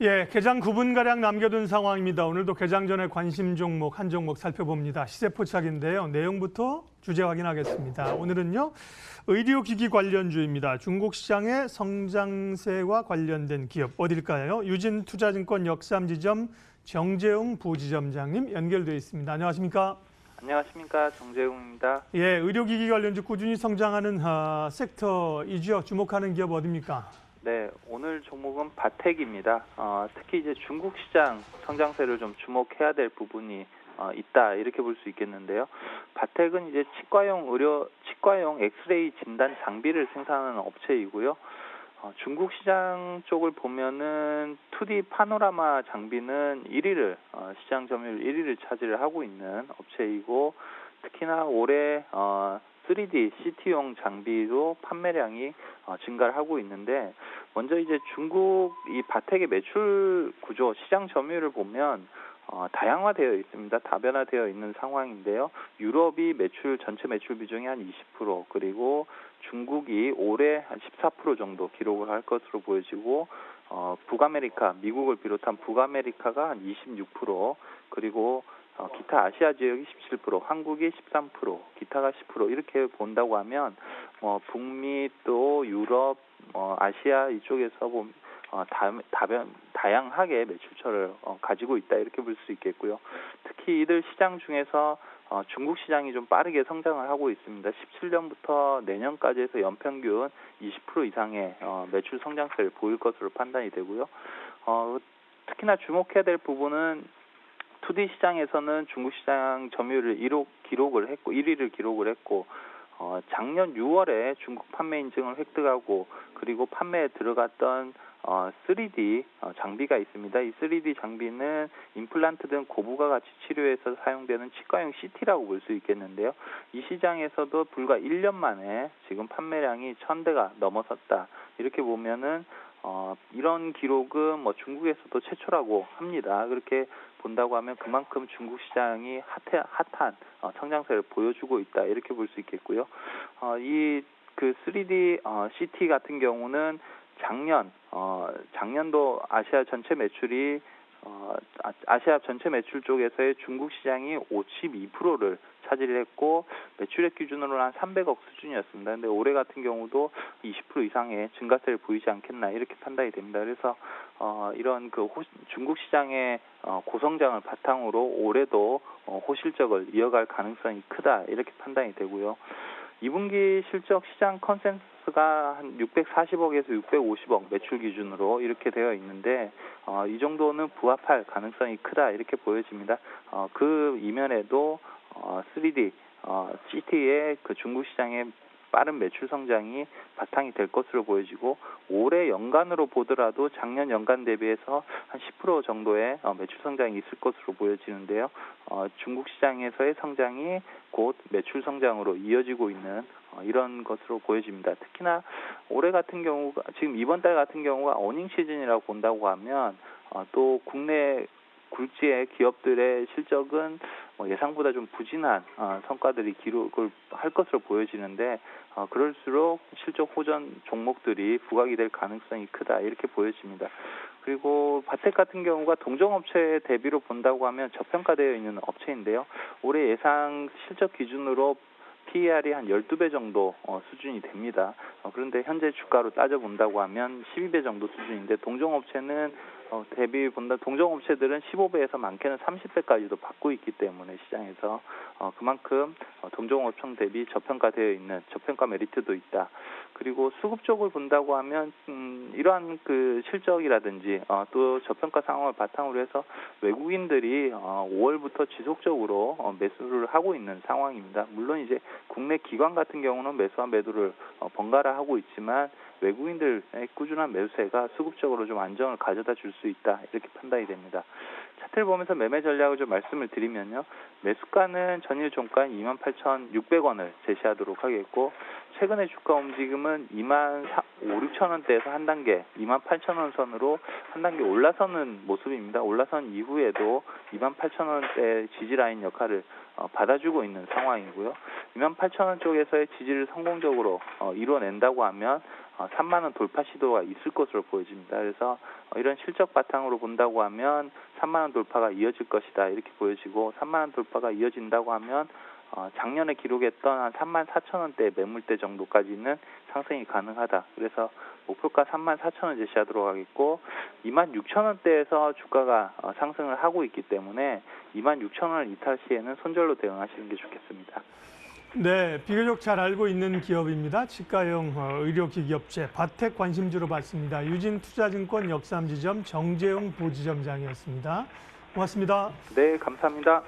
예, 개장 9분가량 남겨둔 상황입니다. 오늘도 개장 전에 관심 종목 한 종목 살펴봅니다. 시세 포착인데요. 내용부터 주제 확인하겠습니다. 오늘은요, 의료기기 관련주입니다. 중국 시장의 성장세와 관련된 기업 어딜까요? 유진투자증권 역삼지점 정재웅 부지점장님 연결되어 있습니다. 안녕하십니까? 안녕하십니까, 정재웅입니다. 예, 의료기기 관련주 꾸준히 성장하는 섹터이죠. 주목하는 기업 어디입니까? 네, 오늘 종목은 바텍입니다. 특히 이제 중국 시장 성장세를 좀 주목해야 될 부분이 있다, 이렇게 볼 수 있겠는데요. 바텍은 이제 치과용 엑스레이 진단 장비를 생산하는 업체이고요. 중국 시장 쪽을 보면은 2D 파노라마 장비는 1위를 시장 점유율 1위를 차지를 하고 있는 업체이고, 특히나 올해 3D CT용 장비도 판매량이 증가를 하고 있는데, 먼저 이제 중국 이 바텍의 매출 구조, 시장 점유율을 보면 다양화되어 있습니다. 다변화되어 있는 상황인데요. 유럽이 전체 매출 비중이 한 20%, 그리고 중국이 올해 한 14% 정도 기록을 할 것으로 보여지고, 북아메리카, 미국을 비롯한 북아메리카가 한 26%, 그리고 기타 아시아 지역이 17%, 한국이 13%, 기타가 10% 이렇게 본다고 하면 북미 또 유럽, 아시아 이쪽에서 보면 다양하게 매출처를 가지고 있다, 이렇게 볼 수 있겠고요. 특히 이들 시장 중에서 중국 시장이 좀 빠르게 성장을 하고 있습니다. 17년부터 내년까지 해서 연평균 20% 이상의 매출 성장세를 보일 것으로 판단이 되고요. 특히나 주목해야 될 부분은 2D 시장에서는 중국 시장 점유율을 1위를 기록을 했고, 작년 6월에 중국 판매 인증을 획득하고, 그리고 판매에 들어갔던 3D 장비가 있습니다. 이 3D 장비는 임플란트 등 고부가 가치 치료에서 사용되는 치과용 CT라고 볼 수 있겠는데요. 이 시장에서도 불과 1년 만에 지금 판매량이 1000대가 넘어섰다. 이렇게 보면은 이런 기록은 중국에서도 최초라고 합니다. 그렇게 본다고 하면 그만큼 중국 시장이 핫한 성장세를 보여주고 있다, 이렇게 볼 수 있겠고요. 이 3D CT 같은 경우는 작년도 아시아 전체 매출 쪽에서의 중국 시장이 52%를 차지를 했고, 매출액 기준으로는 한 300억 수준이었습니다. 근데 올해 같은 경우도 20% 이상의 증가세를 보이지 않겠나, 이렇게 판단이 됩니다. 그래서 이런 중국 시장의 고성장을 바탕으로 올해도 호실적을 이어갈 가능성이 크다, 이렇게 판단이 되고요. 2분기 실적 시장 컨센서스가 한 640억에서 650억 매출 기준으로 이렇게 되어 있는데, 이 정도는 부합할 가능성이 크다, 이렇게 보여집니다. 그 이면에도 3D CT의 중국 시장의 빠른 매출 성장이 바탕이 될 것으로 보여지고, 올해 연간으로 보더라도 작년 연간 대비해서 한 10% 정도의 매출 성장이 있을 것으로 보여지는데요. 중국 시장에서의 성장이 곧 매출 성장으로 이어지고 있는 이런 것으로 보여집니다. 특히나 올해 같은 경우가, 지금 이번 달 같은 경우가 어닝 시즌이라고 본다고 하면 또 국내 굴지의 기업들의 실적은 예상보다 좀 부진한 성과들이 기록을 할 것으로 보여지는데, 그럴수록 실적 호전 종목들이 부각이 될 가능성이 크다, 이렇게 보여집니다. 그리고 바텍 같은 경우가 동종업체 대비로 본다고 하면 저평가되어 있는 업체인데요. 올해 예상 실적 기준으로 PER이 한 12배 정도 수준이 됩니다. 그런데 현재 주가로 따져본다고 하면 12배 정도 수준인데, 동종업체는 동종업체들은 15배에서 많게는 30배까지도 받고 있기 때문에 시장에서 그만큼 동종업종 대비 저평가되어 있는 저평가 메리트도 있다. 그리고 수급 쪽을 본다고 하면 이러한 실적이라든지 또 저평가 상황을 바탕으로 해서 외국인들이 5월부터 지속적으로 매수를 하고 있는 상황입니다. 물론 이제 국내 기관 같은 경우는 매수와 매도를 번갈아 하고 있지만, 외국인들의 꾸준한 매수세가 수급적으로 좀 안정을 가져다 줄 수 있다, 이렇게 판단이 됩니다. 차트를 보면서 매매 전략을 좀 말씀을 드리면요. 매수가는 전일 종가 28,600원을 제시하도록 하겠고, 최근의 주가 움직임은 6,000원대에서 한 단계 28,000원 선으로 한 단계 올라서는 모습입니다. 올라선 이후에도 28,000원대 지지라인 역할을 받아주고 있는 상황이고요. 28,000원 쪽에서의 지지를 성공적으로 이뤄낸다고 하면 3만 원 돌파 시도가 있을 것으로 보여집니다. 그래서 이런 실적 바탕으로 본다고 하면 3만 원 돌파가 이어질 것이다 이렇게 보여지고 3만 원 돌파가 이어진다고 하면 작년에 기록했던 한 34,000원대 매물대 정도까지는 상승이 가능하다. 그래서 목표가 34,000원 제시하도록 하겠고 26,000원대에서 주가가 상승을 하고 있기 때문에 26,000원을 이탈 시에는 손절로 대응하시는 게 좋겠습니다. 네, 비교적 잘 알고 있는 기업입니다. 치과형 의료기기업체 바텍 관심주로 봤습니다. 유진투자증권 역삼지점 정재웅 부지점장이었습니다. 고맙습니다. 네, 감사합니다.